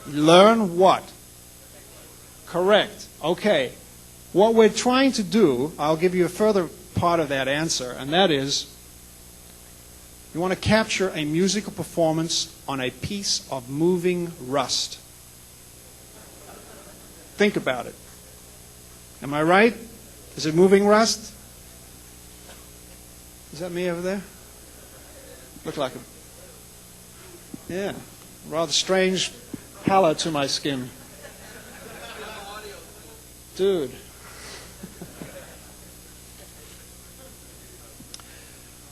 Learn what? Correct. Okay. What we're trying to do, I'll give you a further part of that answer, and that is you want to capture a musical performance on a piece of moving rust. Think about it. Am I right? Is it moving rust? Is that me over there? Look like a... Yeah. Rather strange pallor to my skin. Dude.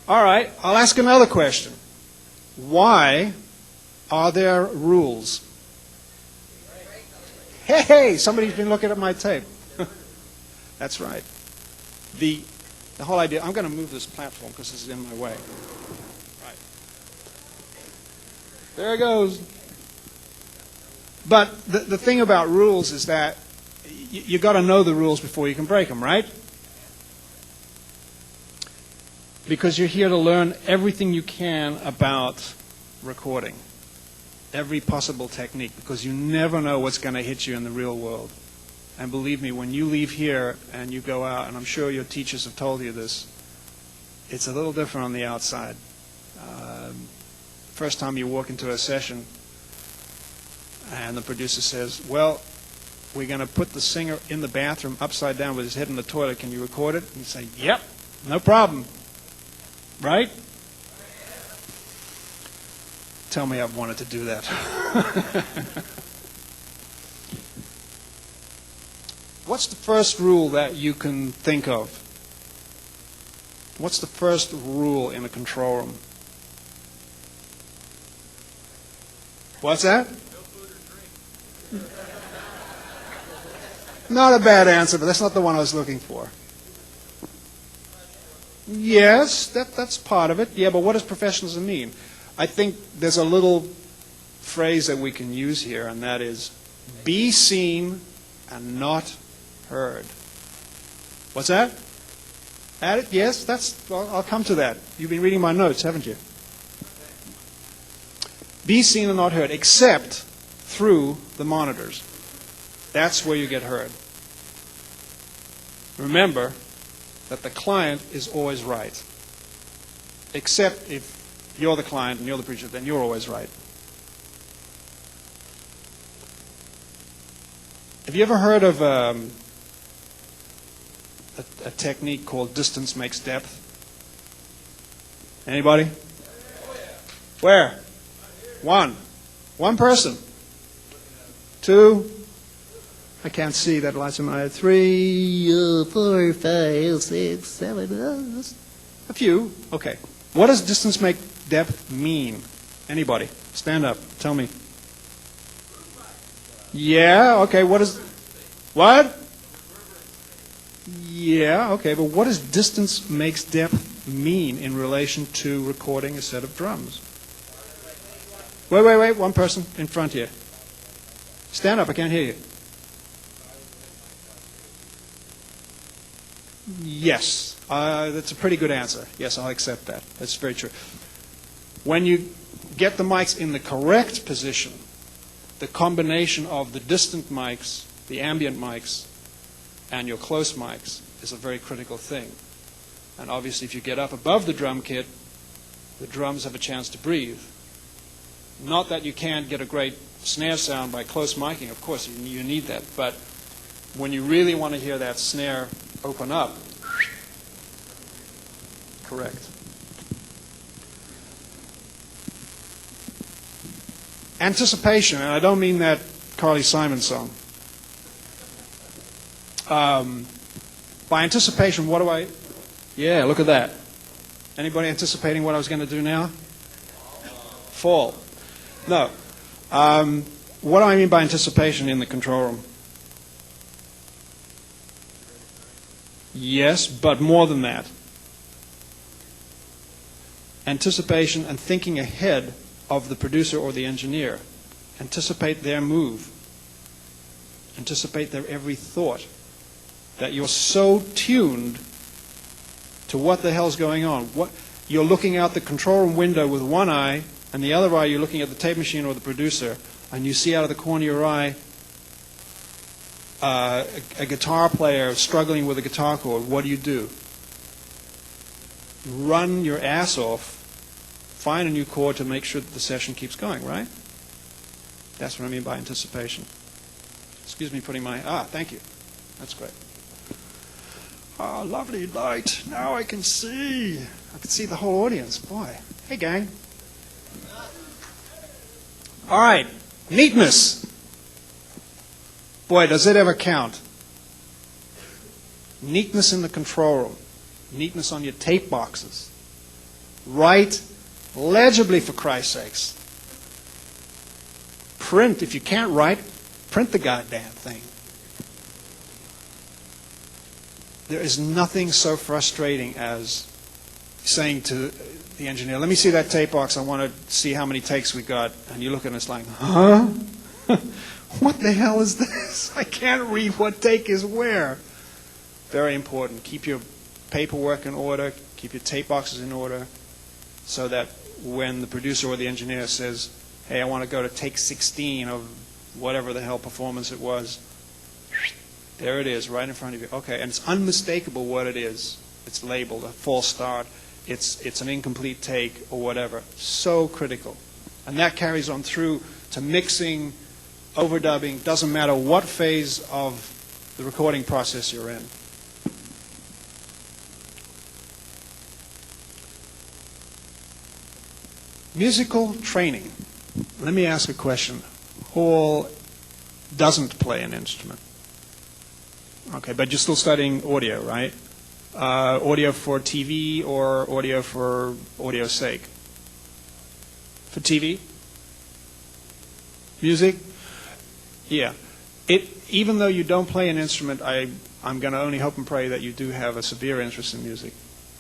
All right, I'll ask another question. Why are there rules? Hey, somebody's been looking at my tape. That's right. The whole idea, I'm going to move this platform because this is in my way. Right. There it goes. But the thing about rules is that you got to know the rules before you can break them, right? Because you're here to learn everything you can about recording, every possible technique, because you never know what's going to hit you in the real world. And believe me, when you leave here and you go out, and I'm sure your teachers have told you this, it's a little different on the outside. First time you walk into a session and the producer says, well, we're going to put the singer in the bathroom upside down with his head in the toilet. Can you record it? And you say, yep, no problem. Right? Tell me I've wanted to do that. What's the first rule that you can think of? What's the first rule in a control room? What's that? No food or drink. Not a bad answer, but that's not the one I was looking for. Yes, that's part of it. Yeah, but what does professionalism mean? I think there's a little phrase that we can use here, and that is, be seen and not heard. What's that? Add it? Yes, well, I'll come to that. You've been reading my notes, haven't you? Be seen and not heard, except through the monitors. That's where you get heard. Remember that the client is always right. Except if you're the client and you're the producer, then you're always right. Have you ever heard of a technique called distance makes depth? Anybody? Where? One person. Two. I can't see, that lights in my eye. 3, 4, 5, 6, 7. A few. Okay. What does distance make depth mean? Anybody? Stand up. Tell me. Yeah, okay. What? Yeah, okay. But what does distance makes depth mean in relation to recording a set of drums? Wait. One person in front here. Stand up. I can't hear you. Yes, that's a pretty good answer. Yes, I'll accept that. That's very true. When you get the mics in the correct position, the combination of the distant mics, the ambient mics, and your close mics is a very critical thing. And obviously, if you get up above the drum kit, the drums have a chance to breathe. Not that you can't get a great snare sound by close miking. Of course, you need that. But when you really want to hear that snare open up. Correct. Anticipation, and I don't mean that Carly Simon song. By anticipation, what do I... Yeah, look at that. Anybody anticipating what I was going to do now? Fall. No. What do I mean by anticipation in the control room? Yes, but more than that. Anticipation and thinking ahead of the producer or the engineer. Anticipate their move. Anticipate their every thought. That you're so tuned to what the hell's going on. You're looking out the control room window with one eye, and the other eye you're looking at the tape machine or the producer, and you see out of the corner of your eye a guitar player struggling with a guitar chord, what do? Run your ass off, find a new chord to make sure that the session keeps going, right? That's what I mean by anticipation. Excuse me putting my... thank you. That's great. Lovely light. Now I can see. I can see the whole audience. Boy. Hey, gang. All right. Neatness. Boy, does it ever count. Neatness in the control room. Neatness on your tape boxes. Write legibly, for Christ's sakes. Print. If you can't write, print the goddamn thing. There is nothing so frustrating as saying to the engineer, let me see that tape box, I want to see how many takes we got. And you look at it and it's like, huh? What the hell is this? I can't read what take is where. Very important. Keep your paperwork in order, keep your tape boxes in order, so that when the producer or the engineer says, hey, I want to go to take 16 of whatever the hell performance it was, there it is, right in front of you. Okay, and it's unmistakable what it is. It's labeled a false start, it's an incomplete take, or whatever. So critical. And that carries on through to mixing, overdubbing, doesn't matter what phase of the recording process you're in. Musical training. Let me ask a question. Who doesn't play an instrument? Okay, but you're still studying audio, right? Audio for TV or audio for audio's sake? For TV? Music? Yeah. Even though you don't play an instrument, I'm going to only hope and pray that you do have a severe interest in music.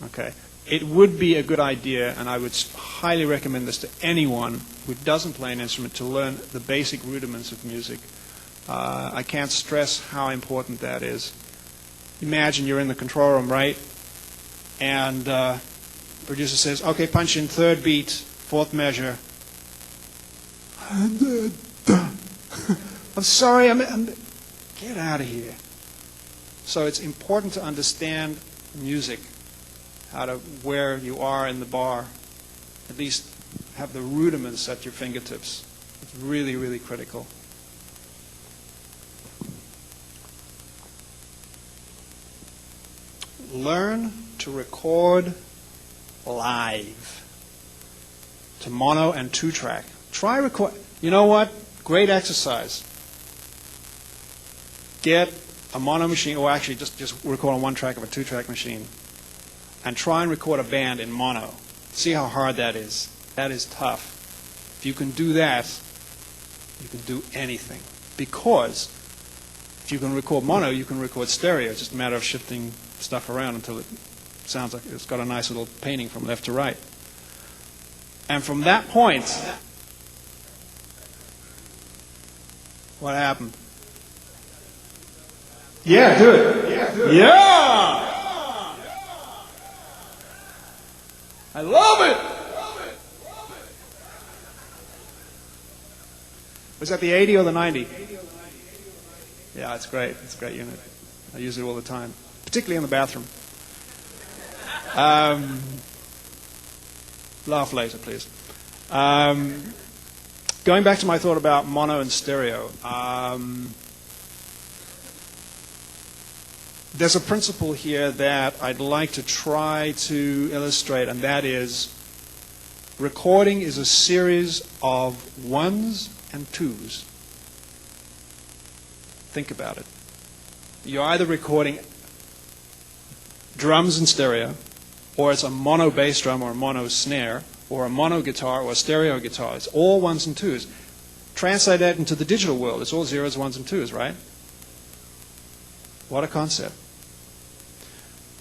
Okay. It would be a good idea, and I would highly recommend this to anyone who doesn't play an instrument, to learn the basic rudiments of music. I can't stress how important that is. Imagine you're in the control room, right? And the producer says, okay, punch in third beat, fourth measure. I'm sorry, get out of here. So it's important to understand music, where you are in the bar, at least have the rudiments at your fingertips. It's really, really critical. Learn to record live, to mono and two-track. Try record. You know what? Great exercise. Get a mono machine, or actually just record on one track of a two-track machine, and try and record a band in mono. See how hard that is. That is tough. If you can do that, you can do anything. Because if you can record mono, you can record stereo. It's just a matter of shifting stuff around until it sounds like it's got a nice little painting from left to right. And from that point, what happened? Yeah, do it. Yeah! I love it! Was that the 80 or the 90? Yeah, it's great. It's a great unit. I use it all the time, particularly in the bathroom. Laugh later, please. Going back to my thought about mono and stereo, there's a principle here that I'd like to try to illustrate, and that is recording is a series of ones and twos. Think about it. You're either recording drums in stereo, or it's a mono bass drum or a mono snare, or a mono guitar or a stereo guitar. It's all ones and twos. Translate that into the digital world. It's all zeros, ones, and twos, right? What a concept.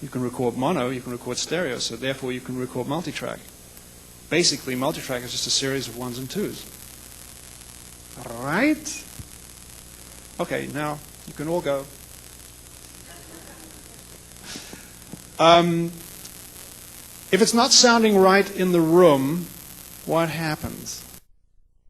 You can record mono, you can record stereo, so therefore you can record multitrack. Basically, multitrack is just a series of ones and twos. All right? Okay, now you can all go. If it's not sounding right in the room, what happens?